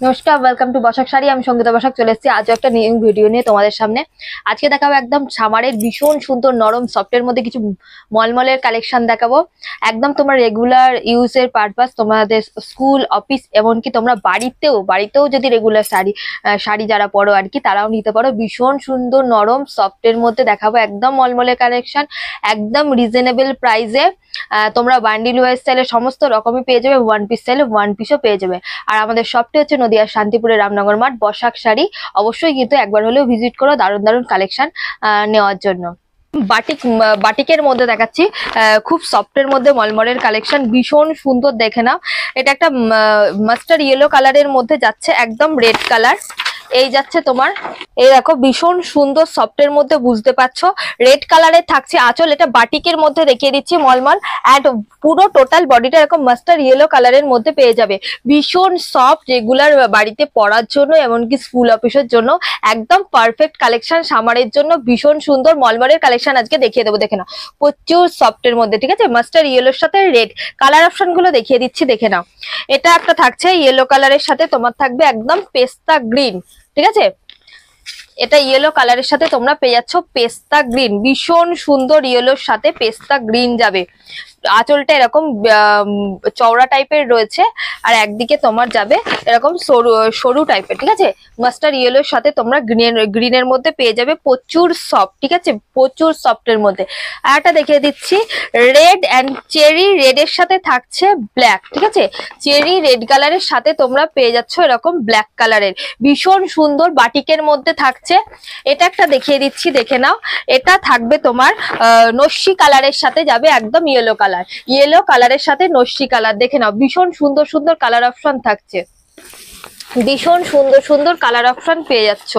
নমস্কার, welcome to Basak sari. আমি সঙ্গীতা বসাক চলে এসেছি আজও একটা নিউ ভিডিও নিয়ে তোমাদের সামনে। আজকে দেখাবো একদম সামারের ভীষণ সুন্দর নরম সফটের মধ্যে কিছু মলমলের কালেকশন দেখাবো। একদম তোমার রেগুলার ইউজের পারপাস, তোমাদের স্কুল অফিস এমনকি তোমরা বাড়িতেও যদি রেগুলার শাড়ি যারা পরো আর কি, তারাও নিতে পারো। ভীষণ সুন্দর নরম সফটের মধ্যে দেখাবো একদম মলমলের কালেকশন, একদম রিজনেবল প্রাইসে। তোমরা বান্ডিল ওয়াইজ স্টাইলে সমস্ত রকমই পেয়ে যাবে, ওয়ান পিস স্টাইলে ওয়ান পিসও পেয়ে যাবে। আর আমাদের শপটি হচ্ছে নদিয়ার শান্তিপুরের রামনগর মাঠ, বসাক শাড়ি। অবশ্যই কিন্তু একবার হলেও ভিজিট করো দারুণ দারুণ কালেকশন নেওয়ার জন্য। বাটিকের মধ্যে দেখাচ্ছি, খুব সফটের মধ্যে মলমলের কালেকশন, ভীষণ সুন্দর দেখে নাও। এটা একটা মাস্টার্ড ইয়েলো কালারের মধ্যে যাচ্ছে, একদম রেড কালার। এই যাচ্ছে তোমার, এই দেখো ভীষণ সুন্দর সফটের মধ্যে, বুঝতে পারছো রেড কালারের থাকছে আঁচল। এটা বাটিকের মধ্যে দেখিয়ে দিচ্ছি মলমল, অ্যান্ড পুরো টোটাল বডিটা এরকম মাস্টার্ড ইয়েলো কালারের মধ্যে পেয়ে যাবে। ভীষণ সফট, রেগুলার বাড়িতে পরার জন্য এমনকি স্কুল অফিসের জন্য একদম পারফেক্ট কালেকশন। সামারের জন্য ভীষণ সুন্দর মলমলের কালেকশন আজকে দেখিয়ে দেবো। দেখে নাও প্রচুর সফটের মধ্যে, ঠিক আছে। মাস্টার্ড ইয়েলোর সাথে রেড কালার অপশন গুলো দেখিয়ে দিচ্ছি, দেখে নাও। এটা একটা থাকছে ইয়েলো কালারের সাথে, তোমার থাকবে একদম পেস্তা গ্রিন, ঠিক আছে। এটা ইয়েলো কালারের সাথে তোমরা পেয়ে যাচ্ছ পেস্তা গ্রিন, ভীষণ সুন্দর ইয়েলোর সাথে পেস্তা গ্রিন যাবে। আঁচলটা এরকম চওড়া টাইপের রয়েছে, আর একদিকে তোমার যাবে এরকম সরু টাইপের, ঠিক আছে। মাস্টার্ড ইয়েলোর সাথে তোমরা গ্রিনের মধ্যে পেয়ে যাবে প্রচুর সফট, ঠিক আছে, প্রচুর সফটের মধ্যে। আর একটা দেখিয়ে দিচ্ছি রেড অ্যান্ড চেরি রেডের সাথে থাকছে ব্ল্যাক, ঠিক আছে। চেরি রেড কালারের সাথে তোমরা পেয়ে যাচ্ছ এরকম ব্ল্যাক কালারের, ভীষণ সুন্দর বাটিকের মধ্যে থাকছে। এটা একটা দেখিয়ে দিচ্ছি, দেখে নাও। এটা থাকবে তোমার নস্যি কালারের সাথে যাবে, একদম ইয়েলো কালার, ইয়েলো কালারের সাথে নস্যি কালার, দেখে নাও। ভীষণ সুন্দর সুন্দর কালার অপশন থাকছে, ভীষণ সুন্দর সুন্দর কালার অপশন পেয়ে যাচ্ছ।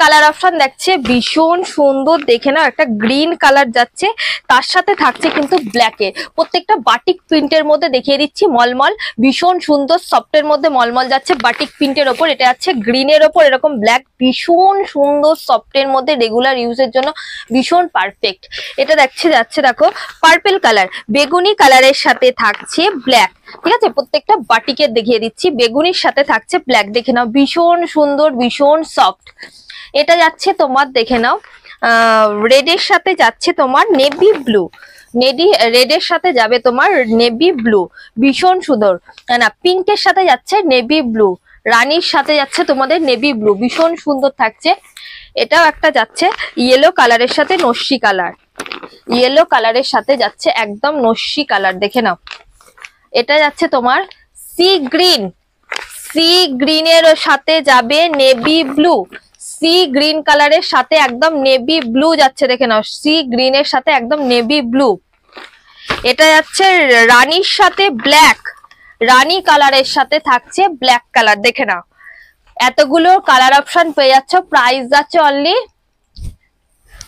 কালার অপশন দেখছে ভীষণ সুন্দর, দেখে নাও। একটা গ্রিন কালার যাচ্ছে, তার সাথে থাকছে কিন্তু ব্ল্যাকের, প্রত্যেকটা বাটিক প্রিন্টের মধ্যে দেখিয়ে দিচ্ছি মলমল। ভীষণ সুন্দর সফটের মধ্যে মলমল যাচ্ছে বাটিক প্রিন্টের ওপর। এটা যাচ্ছে গ্রিনের ওপর এরকম ব্ল্যাক, ভীষণ সুন্দর সফটের মধ্যে রেগুলার ইউজের জন্য ভীষণ পারফেক্ট। এটা যাচ্ছে দেখো পার্পেল কালার, বেগুনি কালারের সাথে থাকছে ব্ল্যাক, ঠিক আছে। প্রত্যেকটা বাটিকের দেখিয়ে দিচ্ছি, বেগুনির সাথে থাকছে ব্ল্যাক, দেখে নাও। ভীষণ সুন্দর, ভীষণ সফট। এটা যাচ্ছে তোমার, দেখে নাও, রেডের সাথে যাচ্ছে তোমার নেভি ব্লু, রেডের সাথে যাবে তোমার নেভি ব্লু, ভীষণ সুন্দর। না, পিঙ্কের সাথে যাচ্ছে নেভি ব্লু, রানীর সাথে যাচ্ছে তোমাদের নেভি ব্লু, ভীষণ সুন্দর থাকছে। এটাও একটা যাচ্ছে ইয়েলো কালারের সাথে নস্যি কালার, ইয়েলো কালারের সাথে যাচ্ছে একদম নস্যি কালার, দেখে নাও। এটা যাচ্ছে তোমার সি গ্রিন, সি গ্রিনের সাথে যাবে নেভি ব্লু, সি গ্রিন কালারের সাথে একদম নেভি ব্লু যাচ্ছে, দেখে নাও। সি গ্রিনের সাথে একদম নেভি ব্লু। এটা যাচ্ছে রানীর সাথে ব্ল্যাক, রানী কালারের সাথে থাকছে ব্ল্যাক কালার, দেখে নাও। এতগুলো কালার অপশন পেয়ে যাচ্ছ, প্রাইস যাচ্ছে অনলি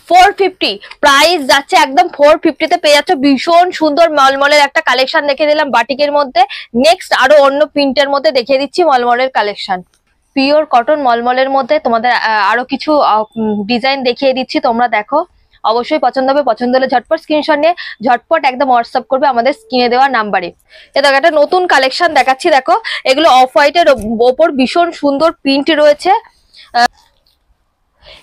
450, প্রাইস যাচ্ছে একদম 450-তে পেয়ে যাচ্ছ। ভীষণ সুন্দর মলমলের একটা কালেকশন দেখে দিলাম বাটিকের মধ্যে। নেক্সট আরো অন্য প্রিন্টের মধ্যে দেখিয়ে দিচ্ছি মলমলের কালেকশন। পিওর কটন মলমলের মধ্যে তোমাদের আরো কিছু ডিজাইন দেখিয়ে দিচ্ছি, তোমরা দেখো। অবশ্যই পছন্দ হবে, পছন্দ হলে ঝটপট স্ক্রিনশট নিয়ে ঝটপট একদম হোয়াটসঅ্যাপ করবে আমাদের স্ক্রিনে দেওয়া নাম্বারে। এটা একটা নতুন কালেকশন দেখাচ্ছি, দেখো। এগুলো অফ হোয়াইটের ওপর ভীষণ সুন্দর প্রিন্ট রয়েছে।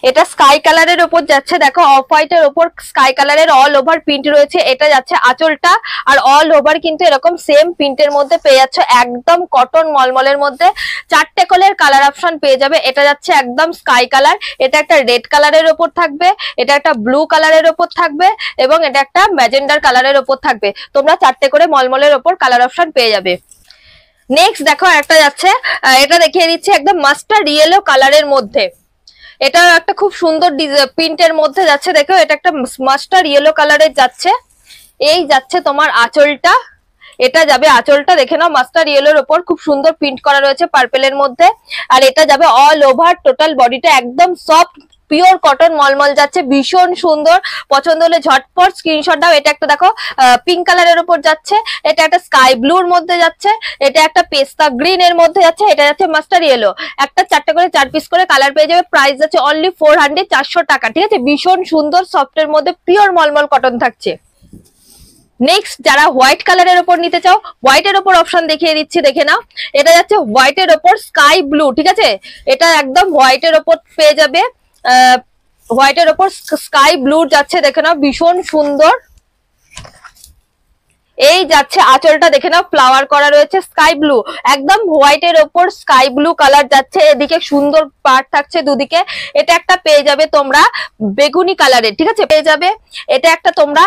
এটা স্কাই কালারের ওপর যাচ্ছে, দেখো অফ হোয়াইটের ওপর স্কাই কালারের অল ওভার প্রিন্ট রয়েছে। এটা যাচ্ছে আঁচলটা, আর অল ওভার কিন্তু এরকম সেম প্রিন্টের মধ্যে পেয়ে যাচ্ছ, একদম কটন মলমলের মধ্যে। চারটে কলের কালার অপশন পেয়ে যাবে। এটা যাচ্ছে একদম স্কাই কালার, এটা একটা রেড কালারের ওপর থাকবে, এটা একটা ব্লু কালারের ওপর থাকবে, এবং এটা একটা ম্যাজেন্ডার কালারের ওপর থাকবে। তোমরা চারটে করে মলমলের ওপর কালার অপশন পেয়ে যাবে। নেক্সট দেখো একটা যাচ্ছে, এটা দেখিয়ে দিচ্ছি একদম মাস্টার্ড ইয়েলো কালারের মধ্যে। এটা একটা খুব সুন্দর প্রিন্টের মধ্যে যাচ্ছে, দেখো। এটা একটা মাস্টার্ড ইয়েলো কালারের যাচ্ছে। এই যাচ্ছে তোমার আঁচলটা, এটা যাবে আঁচলটা, দেখে নাও। মাস্টার্ড ইয়েলোর ওপর খুব সুন্দর প্রিন্ট করা রয়েছে পার্পেলের মধ্যে, আর এটা যাবে অল ওভার টোটাল বডিটা একদম সফট পিওর কটন মলমল যাচ্ছে, ভীষণ সুন্দর। পছন্দ হলে ঝটপট স্ক্রিনশট দাও। এটা একটা দেখো পিঙ্ক কালারের উপর যাচ্ছে, এটা একটা স্কাই ব্লুর মধ্যে যাচ্ছে, এটা একটা পেস্তা গ্রিন এর মধ্যে যাচ্ছে, এটা যাচ্ছে মাস্টার ইয়েলো। একটা চারটে করে 4 পিস করে কালার পেয়ে যাবে। প্রাইস যাচ্ছে অনলি 400 টাকা, ঠিক আছে। ভীষণ সুন্দর সফটের মধ্যে পিওর মলমল কটন থাকছে। নেক্সট যারা হোয়াইট কালারের ওপর নিতে চাও, হোয়াইটের ওপর অপশন দেখিয়ে দিচ্ছি, দেখে নাও। এটা যাচ্ছে হোয়াইটের ওপর স্কাই ব্লু, ঠিক আছে, এটা একদম হোয়াইটের ওপর পেয়ে যাবে, হোয়াইটের ওপর স্কাই ব্লু যাচ্ছে, দেখে নাও ভীষণ সুন্দর। এই যাচ্ছে আঁচলটা, দেখে নাও ফ্লাওয়ার করা রয়েছে স্কাই ব্লু, একদম হোয়াইটের ওপর স্কাই ব্লু কালার যাচ্ছে, এদিকে সুন্দর পার্ট থাকছে দুদিকে। এটা একটা পেয়ে যাবে তোমরা বেগুনি কালারের, ঠিক আছে, পেয়ে যাবে। এটা একটা তোমরা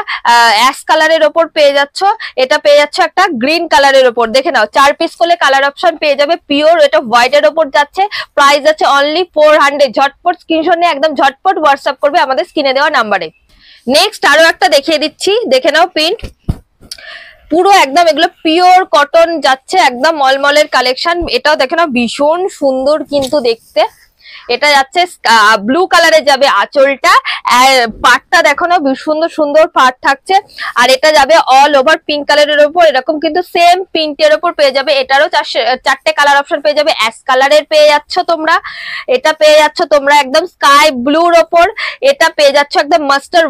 অ্যাশ কালারের ওপর পেয়ে যাচ্ছ, এটা পেয়ে যাচ্ছ একটা গ্রিন কালারের ওপর, দেখে নাও 4 পিস করে কালার অপশন পেয়ে যাবে পিওর। এটা হোয়াইটের ওপর যাচ্ছে, প্রাইস আছে অনলি 400। ঝটপট স্ক্রিনশট নিয়ে একদম ঝটপট হোয়াটসঅ্যাপ করবে আমাদের স্ক্রিনে দেওয়া নাম্বারে। নেক্সট আরো একটা দেখিয়ে দিচ্ছি, দেখে নাও প্রিন্ট, পুরো একদম এগুলো পিওর কটন যাচ্ছে, একদম মলমলের কালেকশন। এটাও দেখে নাও ভীষণ সুন্দর কিন্তু দেখতে। এটা যাচ্ছে ব্লু কালারে যাবে আঁচলটা, আর পাটটা দেখো না সুন্দর সুন্দর পাট থাকছে। আর এটা যাবে অল ওভার পিঙ্ক কালারের উপর, এরকম কিন্তু সেম প্রিন্টের উপর পেয়ে যাবে। এটারও 4টে কালার অপশন পেয়ে যাবে। অ্যাশ কালারের পেয়ে যাচ্ছ তোমরা, এটা পেয়ে যাচ্ছ তোমরা একদম স্কাই ব্লুর ওপর, এটা পেয়ে যাচ্ছ একদম মাস্টার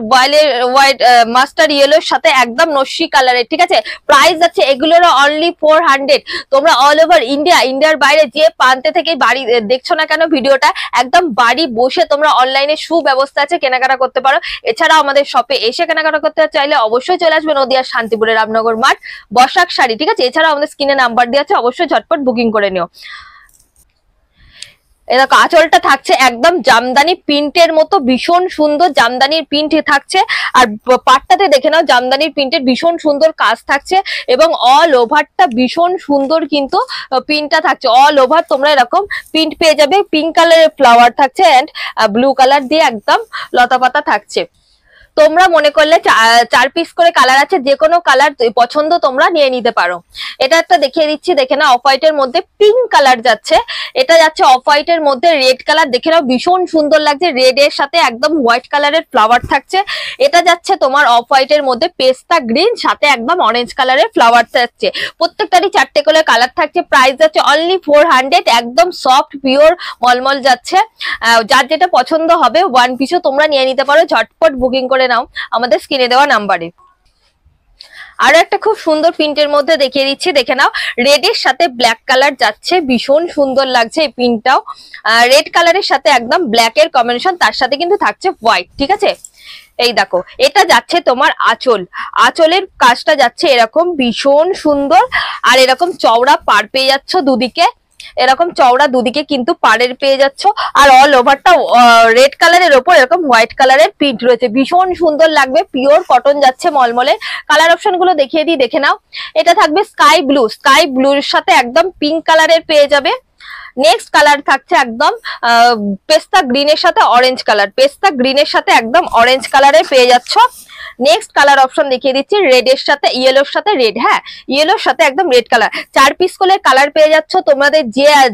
হোয়াইট মাস্টার ইয়েলোর সাথে একদম নস্যি কালারের, ঠিক আছে। প্রাইস আছে এগুলোরও অনলি 400। তোমরা অল ওভার ইন্ডিয়ার বাইরে যে প্রান্তে থেকে বাড়ি দেখছো না কেন ভিডিওটা, একদম বাড়ি বসে তোমরা অনলাইনে সুব্যবস্থা আছে কেনাকাটা করতে পারো। এছাড়াও আমাদের শপে এসে কেনাকাটা করতে চাইলে অবশ্যই চলে আসবে নদিয়ার শান্তিপুরের রামনগর মাঠ, বসাক শাড়ি, ঠিক আছে। এছাড়াও আমাদের স্ক্রিনে নাম্বার দেওয়া আছে, অবশ্যই ঝটপট বুকিং করে নিও। এরকম আঁচলটা থাকছে একদম জামদানি প্রিন্টের মতো, ভীষণ সুন্দর জামদানির প্রিন্ট থাকছে। আর পাটটাতে দেখে নাও জামদানির প্রিন্টের ভীষণ সুন্দর কাজ থাকছে, এবং অল ওভারটা ভীষণ সুন্দর কিন্তু প্রিন্টটা থাকছে। অল ওভার তোমরা এরকম প্রিন্ট পেয়ে যাবে, পিঙ্ক কালারের ফ্লাওয়ার থাকছে এন্ড ব্লু কালার দিয়ে একদম লতা পাতা থাকছে। তোমরা মনে করলে 4 পিস করে কালার আছে, যে কোনো কালার পছন্দ তোমরা নিয়ে নিতে পারো। এটা একটা দেখিয়ে দিচ্ছি, দেখে নাও অফ হোয়াইটের মধ্যে পিঙ্ক কালার যাচ্ছে, এটা যাচ্ছে অফ হোয়াইটের মধ্যে রেড কালার, দেখে নাও ভীষণ সুন্দর লাগছে, রেড এর সাথে একদম হোয়াইট কালারের ফ্লাওয়ার থাকছে। এটা যাচ্ছে তোমার অফ হোয়াইটের মধ্যে পেস্তা গ্রিন, সাথে একদম অরেঞ্জ কালারের ফ্লাওয়ার থাকছে। প্রত্যেকটারই 4টে করে কালার থাকছে। প্রাইস যাচ্ছে অনলি 400, একদম সফট পিওর মলমল যাচ্ছে। যার যেটা পছন্দ হবে ওয়ান পিসও তোমরা নিয়ে নিতে পারো, ঝটপট বুকিং করে নাও আমাদের স্ক্রিনে দেওয়া নাম্বারে। আরো একটা খুব সুন্দর প্রিন্টের মধ্যে দেখিয়ে দিচ্ছি, দেখে নাও রেড এর সাথে ব্ল্যাক কালার যাচ্ছে, ভীষণ সুন্দর লাগছে এই প্রিন্টটাও। রেড কালারের সাথে একদম ব্ল্যাক এর কম্বিনেশন, তার সাথে কিন্তু থাকছে হোয়াইট, ঠিক আছে। এই দেখো এটা যাচ্ছে তোমার আঁচল, আঁচলের কাজটা যাচ্ছে এরকম ভীষণ সুন্দর, আর এরকম চওড়া পার পেয়ে যাচ্ছ দুদিকে, এরকম চওড়া দুদিকে কিন্তু পাড়ের পেয়ে যাচ্ছ। আর অল ওভারটা রেড কালারের ওপর এরকম হোয়াইট কালারের প্রিন্ট রয়েছে, ভীষণ সুন্দর লাগবে, পিওর কটন যাচ্ছে মলমলে। কালার অপশন গুলো দেখিয়ে দিই, দেখে নাও। এটা থাকবে স্কাই ব্লুর সাথে একদম পিঙ্ক কালারের পেয়ে যাবে। নেক্সট কালার থাকছে একদম পেস্তা গ্রিনের সাথে অরেঞ্জ কালার, পেস্তা গ্রিনের সাথে একদম অরেঞ্জ কালারের পেয়ে যাচ্ছ। নেক্সট কালার অপশন দেখিয়ে দিচ্ছি, রেড এর সাথে ইয়েলোর সাথে রেড, হ্যাঁ ইয়েলোর সাথে একদম রেড কালার। 4 পিস করে কালার পেয়ে যাচ্ছ, তোমাদের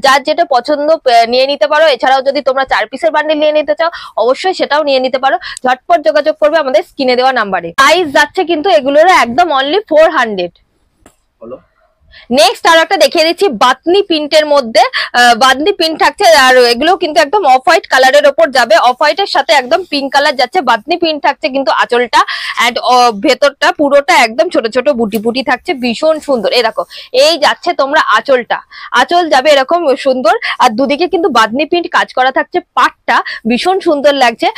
যার যেটা পছন্দ নিয়ে নিতে পারো। এছাড়াও যদি তোমরা 4 পিসের বান্ডেল নিয়ে নিতে চাও অবশ্যই সেটাও নিয়ে নিতে পারো, ঝটপট যোগাযোগ করবে আমাদের স্ক্রিনে দেওয়া নাম্বারে। প্রাইস যাচ্ছে কিন্তু এগুলোর একদম অনলি 400। নেক্সট আরো একটা দেখিয়ে দিচ্ছি বাতনি প্রিন্টের মধ্যে, বাতনি প্রিন্ট থাকছে, আর এগুলো কিন্তু একদম অফ হোয়াইট কালারের ওপর যাবে, অফ হোয়াইটের সাথে একদম পিঙ্ক কালার যাচ্ছে, বাতনি প্রিন্ট থাকছে কিন্তু আঁচলটা এন্ড ভেতরটা পুরোটা একদম ছোট ছোট বুটি বুটি থাকছে, ভীষণ সুন্দর। এই দেখো এই যাচ্ছে তোমরা আঁচলটা, আঁচল যাবে এরকম সুন্দর, আর দুদিকে কিন্তু বাতনি প্রিন্ট কাজ করা থাকছে, পাটটা ভীষণ সুন্দর লাগছে।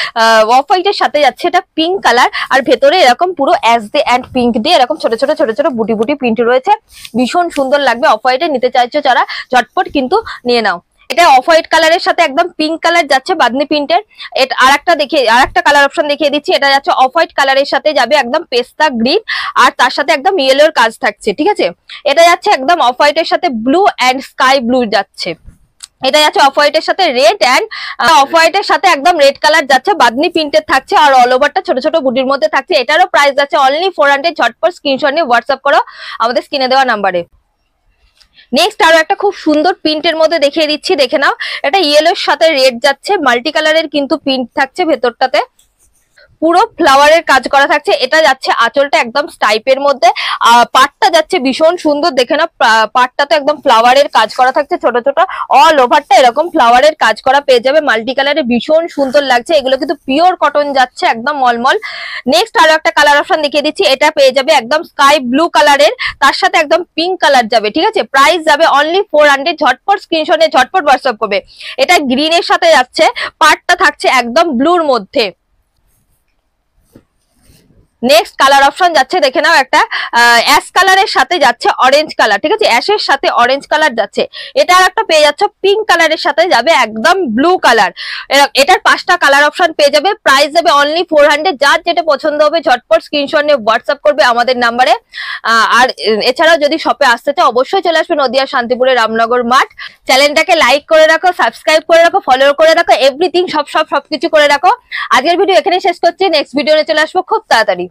অফ হোয়াইটের সাথে যাচ্ছে এটা পিঙ্ক কালার, আর ভেতরে এরকম পুরো অ্যাশ দিয়ে এন্ড পিঙ্ক দিয়ে এরকম ছোট ছোট ছোট ছোট বুটি বুটি প্রিন্ট রয়েছে, ভীষণ সুন্দর লাগবে। অফ হোয়াইটে নিতে চাইছো যারা ঝটপট কিন্তু নিয়ে নাও। এটা অফ হোয়াইট কালারের সাথে একদম পিঙ্ক কালার যাচ্ছে বাদনি প্রিন্টের। আরেকটা কালার অপশন দেখিয়ে দিচ্ছি, এটা যাচ্ছে অফ হোয়াইট কালারের সাথে যাবে একদম পেস্তা গ্রিন, আর তার সাথে একদম ইয়েলোর কাজ থাকছে, ঠিক আছে। এটা যাচ্ছে একদম অফ হোয়াইটের সাথে ব্লু এন্ড স্কাই ব্লু যাচ্ছে। এটা যাচ্ছে অফ হোয়াইটের সাথে রেড এন্ড অফ হোয়াইটের সাথে একদম রেড কালার যাচ্ছে, বাদনি প্রিন্টের থাকছে, আর অল ওভারটা ছোট ছোট বুটির মধ্যে থাকছে। এটারও প্রাইস যাচ্ছে অনলি 400, ঝটপট স্ক্রিনশট নিয়ে হোয়াটসঅ্যাপ করো আমাদের স্ক্রিনে দেওয়া নাম্বারে। নেক্সট আরো একটা খুব সুন্দর প্রিন্টের মধ্যে দেখিয়ে দিচ্ছি, দেখে নাও। এটা ইয়েলোর সাথে রেড যাচ্ছে, মাল্টি কালারের কিন্তু প্রিন্ট থাকছে ভেতরটাতে, পুরো ফ্লাওয়ারের কাজ করা থাকছে। এটা যাচ্ছে আঁচলটা একদম স্টাইপের মধ্যে, পাটটা যাচ্ছে ভীষণ সুন্দর, দেখে না পাটটা তো একদম ফ্লাওয়ারের কাজ করা থাকছে, ছোট ছোট অল ওভারটা এরকম ফ্লাওয়ারের কাজ করা পেয়ে যাবে, মাল্টি কালারে ভীষণ সুন্দর লাগছে। এগুলো কিন্তু পিওর কটন যাচ্ছে, একদম মলমল। নেক্সট আরো একটা কালার অপশন দেখিয়ে দিচ্ছি, এটা পেয়ে যাবে একদম স্কাই ব্লু কালারের, তার সাথে একদম পিঙ্ক কালার যাবে, ঠিক আছে। প্রাইস যাবে অনলি 400, ঝটপট স্ক্রিনশটে ঝটপট হোয়াটসঅ্যাপ করবে। এটা গ্রিনের সাথে যাচ্ছে, পার্টটা থাকছে একদম ব্লুর মধ্যে। নেক্সট কালার অপশন যাচ্ছে, দেখে নাও একটা অ্যাশ কালারের সাথে যাচ্ছে অরেঞ্জ কালার, ঠিক আছে, অ্যাশের সাথে অরেঞ্জ কালার যাচ্ছে। এটা আর একটা পেয়ে যাচ্ছ পিঙ্ক কালারের সাথে যাবে একদম ব্লু কালার। এটার 5টা কালার অপশন পেয়ে যাবে, প্রাইস যাবে অনলি 400। যার যেটা পছন্দ হবে ঝটপট স্ক্রিনশট নিয়ে হোয়াটসঅ্যাপ করবে আমাদের নাম্বারে। আর এছাড়াও যদি শপে আসতে চাও অবশ্যই চলে আসবে নদিয়া শান্তিপুরের রামনগর মাঠ। চ্যানেলটাকে লাইক করে রাখো, সাবস্ক্রাইব করে রাখো, ফলো করে রাখো, এভরিথিং সবকিছু করে রাখো। আজকের ভিডিও এখানে শেষ করছি, নেক্সট ভিডিও চলে আসবো খুব তাড়াতাড়ি।